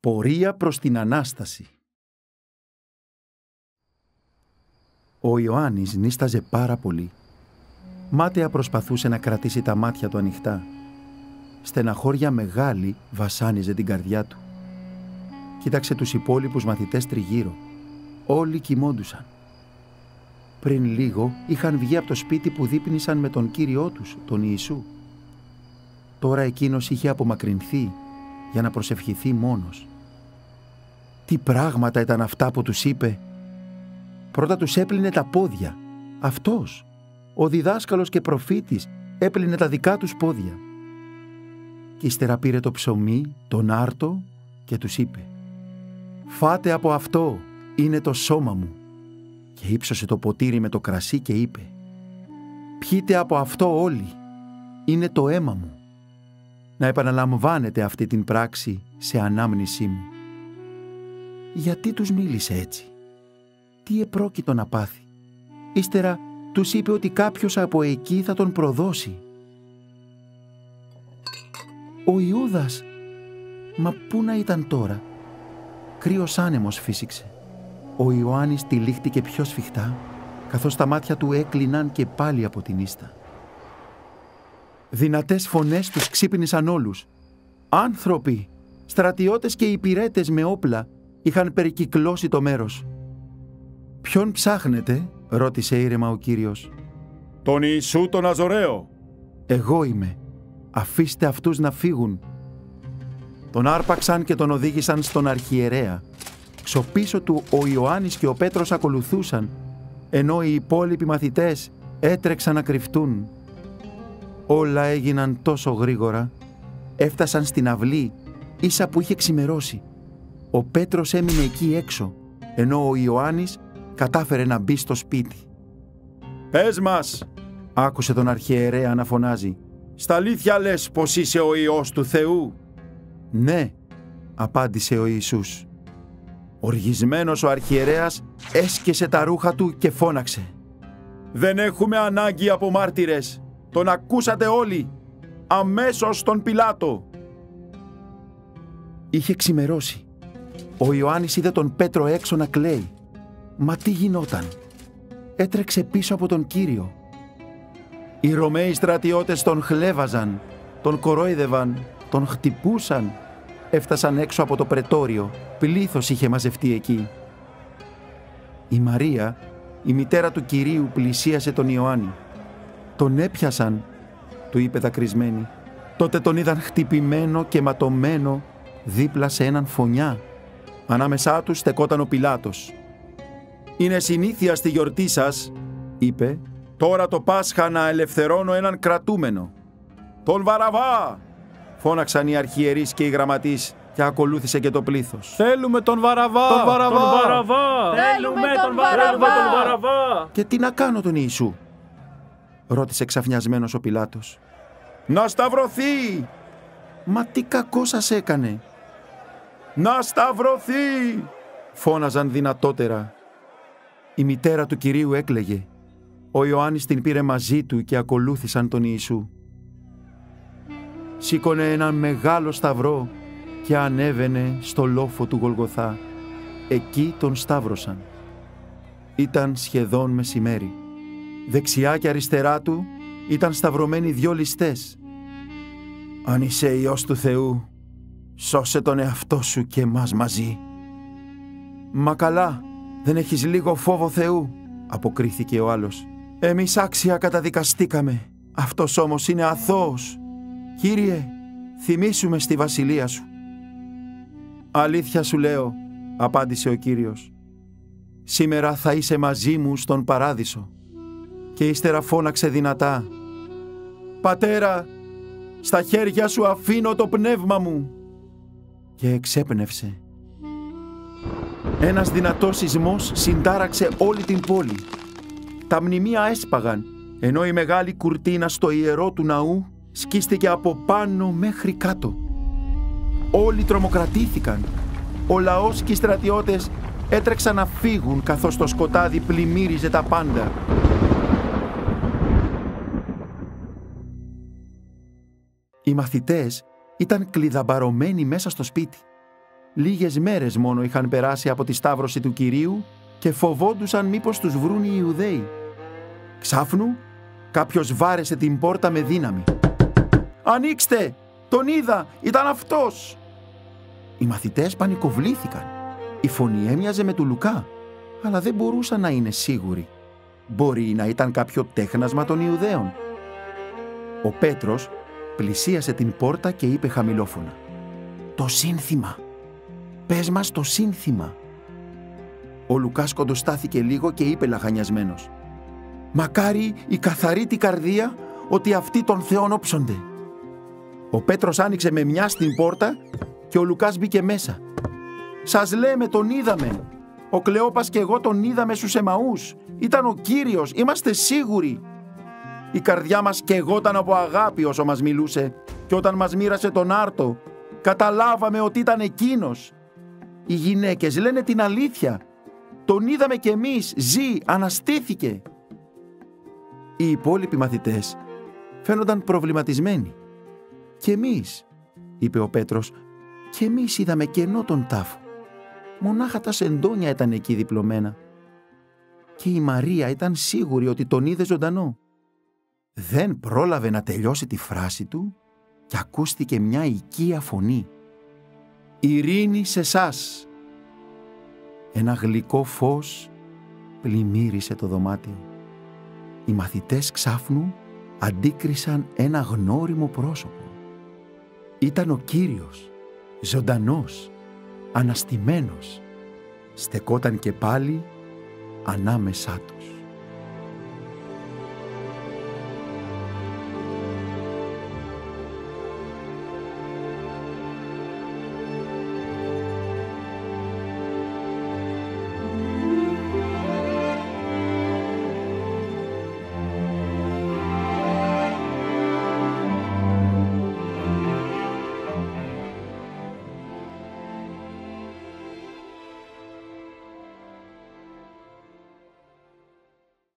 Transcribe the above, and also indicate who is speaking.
Speaker 1: Πορεία προς την Ανάσταση. Ο Ιωάννης νίσταζε πάρα πολύ. Μάταια προσπαθούσε να κρατήσει τα μάτια του ανοιχτά. Στεναχώρια μεγάλη βασάνιζε την καρδιά του. Κοίταξε τους υπόλοιπους μαθητές τριγύρω. Όλοι κοιμόντουσαν. Πριν λίγο είχαν βγει από το σπίτι που δείπνησαν με τον Κύριό τους, τον Ιησού. Τώρα εκείνος είχε απομακρυνθεί για να προσευχηθεί μόνος. Τι πράγματα ήταν αυτά που τους είπε! Πρώτα τους έπλυνε τα πόδια. Αυτός, ο διδάσκαλος και προφήτης, έπλυνε τα δικά τους πόδια. Κι ύστερα πήρε το ψωμί, τον άρτο και τους είπε: «Φάτε από αυτό, είναι το σώμα μου». Και ύψωσε το ποτήρι με το κρασί και είπε: «Πιείτε από αυτό όλοι, είναι το αίμα μου». Να επαναλαμβάνετε αυτή την πράξη σε ανάμνησή μου. Γιατί τους μίλησε έτσι? Τι επρόκειτο να πάθει? Ύστερα τους είπε ότι κάποιος από εκεί θα τον προδώσει. Ο Ιούδας, μα πού να ήταν τώρα? Κρύος άνεμος φύσηξε. Ο Ιωάννης τυλίχτηκε πιο σφιχτά, καθώς τα μάτια του έκλειναν και πάλι από την ίστα. Δυνατές φωνές τους ξύπνησαν όλους. Άνθρωποι, στρατιώτες και υπηρέτες με όπλα είχαν περικυκλώσει το μέρος. «Ποιον ψάχνετε?» ρώτησε ήρεμα ο Κύριος.
Speaker 2: «Τον Ιησού τον Ναζωραίο».
Speaker 1: «Εγώ είμαι. Αφήστε αυτούς να φύγουν». Τον άρπαξαν και τον οδήγησαν στον αρχιερέα. Ξοπίσω του ο Ιωάννης και ο Πέτρος ακολουθούσαν, ενώ οι υπόλοιποι μαθητές έτρεξαν να κρυφτούν. Όλα έγιναν τόσο γρήγορα. Έφτασαν στην αυλή ίσα που είχε ξημερώσει. Ο Πέτρος έμεινε εκεί έξω, ενώ ο Ιωάννης κατάφερε να μπει στο σπίτι.
Speaker 2: «Πες μας»,
Speaker 1: άκουσε τον αρχιερέα να φωνάζει,
Speaker 2: «στα αλήθεια λες πως είσαι ο Υιός του Θεού?»
Speaker 1: «Ναι», απάντησε ο Ιησούς. Οργισμένος ο αρχιερέας έσκεσε τα ρούχα του και φώναξε:
Speaker 2: «Δεν έχουμε ανάγκη από μάρτυρες. Τον ακούσατε όλοι. Αμέσως τον Πιλάτο».
Speaker 1: Είχε ξημερώσει. Ο Ιωάννης είδε τον Πέτρο έξω να κλαίει. Μα τι γινόταν? Έτρεξε πίσω από τον Κύριο. Οι Ρωμαίοι στρατιώτες τον χλέβαζαν, τον κορόιδευαν, τον χτυπούσαν. Έφτασαν έξω από το πρετόριο. Πλήθος είχε μαζευτεί εκεί. Η Μαρία, η μητέρα του Κυρίου, πλησίασε τον Ιωάννη. «Τον έπιασαν», του είπε δακρυσμένη. Τότε τον είδαν χτυπημένο και ματωμένο δίπλα σε έναν φονιά. Ανάμεσά τους στεκόταν ο Πιλάτος.
Speaker 2: «Είναι συνήθεια στη γιορτή σας»,
Speaker 1: είπε,
Speaker 2: «τώρα το Πάσχα να ελευθερώνω έναν κρατούμενο. Τον Βαραβά!»
Speaker 1: φώναξαν οι αρχιερείς και οι γραμματείς και ακολούθησε και το πλήθος.
Speaker 2: «Θέλουμε τον Βαραβά!
Speaker 3: Τον Βαραβά!
Speaker 4: Θέλουμε τον Βαραβά!
Speaker 1: Και τι να κάνω τον Ιησού?» ρώτησε ξαφνιασμένος ο Πιλάτος.
Speaker 2: «Να σταυρωθεί!»
Speaker 1: «Μα τι κακό σας έκανε?»
Speaker 2: «Να σταυρωθεί!»
Speaker 1: φώναζαν δυνατότερα. Η μητέρα του Κυρίου έκλαιγε. Ο Ιωάννης την πήρε μαζί του και ακολούθησαν τον Ιησού. Σήκωνε έναν μεγάλο σταυρό και ανέβαινε στο λόφο του Γολγοθά. Εκεί τον σταύρωσαν. Ήταν σχεδόν μεσημέρι. Δεξιά και αριστερά του ήταν σταυρωμένοι 2 ληστές. «Αν είσαι Υιός του Θεού, σώσε τον εαυτό σου και εμάς μαζί». «Μα καλά, δεν έχεις λίγο φόβο Θεού?» αποκρίθηκε ο άλλος. «Εμείς άξια καταδικαστήκαμε. Αυτός όμως είναι αθώος. Κύριε, θυμήσου στη βασιλεία σου». «Αλήθεια σου λέω», απάντησε ο Κύριος, «σήμερα θα είσαι μαζί μου στον παράδεισο». Και ύστερα φώναξε δυνατά: «Πατέρα, στα χέρια σου αφήνω το πνεύμα μου». Και εξέπνευσε. Ένας δυνατός σεισμός συντάραξε όλη την πόλη. Τα μνημεία έσπαγαν, ενώ η μεγάλη κουρτίνα στο ιερό του ναού σκίστηκε από πάνω μέχρι κάτω. Όλοι τρομοκρατήθηκαν. Ο λαός και οι στρατιώτες έτρεξαν να φύγουν καθώς το σκοτάδι πλημμύριζε τα πάντα. Οι μαθητές ήταν κλειδαμπαρωμένοι μέσα στο σπίτι. Λίγες μέρες μόνο είχαν περάσει από τη σταύρωση του Κυρίου και φοβόντουσαν μήπως τους βρουν οι Ιουδαίοι. Ξάφνου, κάποιος βάρεσε την πόρτα με δύναμη.
Speaker 2: «Ανοίξτε! Τον είδα! Ήταν αυτός!»
Speaker 1: Οι μαθητές πανικοβλήθηκαν. Η φωνή έμοιαζε με του Λουκά, αλλά δεν μπορούσαν να είναι σίγουροι. Μπορεί να ήταν κάποιο τέχνασμα των Ιουδαίων. Ο Πέτρος πλησίασε την πόρτα και είπε χαμηλόφωνα: «Το σύνθημα! Πες μας το σύνθημα!» Ο Λουκάς κοντοστάθηκε λίγο και είπε λαχανιασμένος: «Μακάρι η καθαρή την καρδία ότι αυτοί των Θεών όψονται». Ο Πέτρος άνοιξε με μια στην πόρτα και ο Λουκάς μπήκε μέσα. «Σας λέμε, τον είδαμε. Ο Κλεόπας και εγώ τον είδαμε στους Εμαούς. Ήταν ο Κύριος, είμαστε σίγουροι». Η καρδιά μας καιγόταν από αγάπη όσο μας μιλούσε και όταν μας μοίρασε τον άρτο, καταλάβαμε ότι ήταν εκείνος. Οι γυναίκες λένε την αλήθεια. Τον είδαμε κι εμείς, ζει, αναστήθηκε. Οι υπόλοιποι μαθητές φαίνονταν προβληματισμένοι. «Κι εμείς», είπε ο Πέτρος, «κι εμείς είδαμε κενό τον τάφο. Μονάχα τα σεντόνια ήταν εκεί διπλωμένα. Και η Μαρία ήταν σίγουρη ότι τον είδε ζωντανό». Δεν πρόλαβε να τελειώσει τη φράση του και ακούστηκε μια οικία φωνή: «Ειρήνη σε σας». Ένα γλυκό φως πλημμύρισε το δωμάτιο. Οι μαθητές ξάφνου αντίκρισαν ένα γνώριμο πρόσωπο. Ήταν ο Κύριος, ζωντανός, αναστημένος. Στεκόταν και πάλι ανάμεσά τους.